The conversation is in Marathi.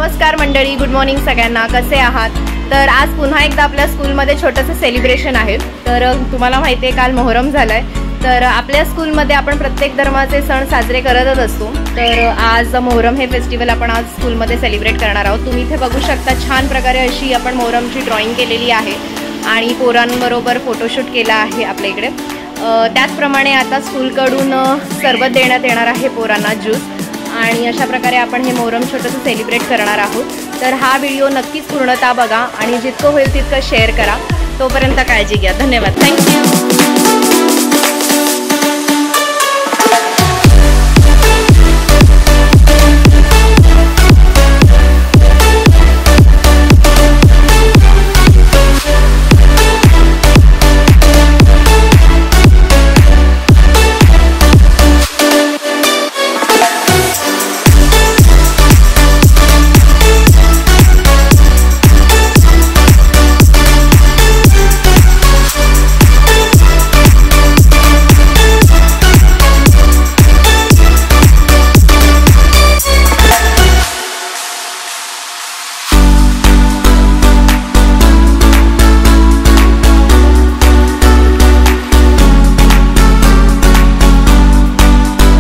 नमस्कार मंडळी, गुड मॉर्निंग सगळ्यांना. कसे आहात? तर आज पुन्हा एकदा आपल्या स्कूलमध्ये छोटंसं सेलिब्रेशन आहे. तर तुम्हाला माहिती आहे काल मोहरम झालाय. तर आपल्या स्कूलमध्ये आपण प्रत्येक धर्माचे सण साजरे करतच असतो. तर आज मोहरम हे फेस्टिवल आपण आज स्कूलमध्ये सेलिब्रेट करणार आहोत. तुम्ही इथे बघू शकता छान प्रकारे अशी आपण मोहरमची ड्रॉइंग केलेली आहे आणि पोरांबरोबर फोटोशूट केला आहे आपल्या इकडे. त्याचप्रमाणे आता स्कूलकडून सरबत देण्यात येणार आहे पोरांना, ज्यूस. आणि अशा प्रकारे आपण हे मोहरम छोटंसं सेलिब्रेट करणार आहोत. तर हा व्हिडिओ नक्कीच पूर्णतः बघा आणि जितकं होईल तितकं शेअर करा. तोपर्यंत काळजी घ्या. धन्यवाद. थँक्यू.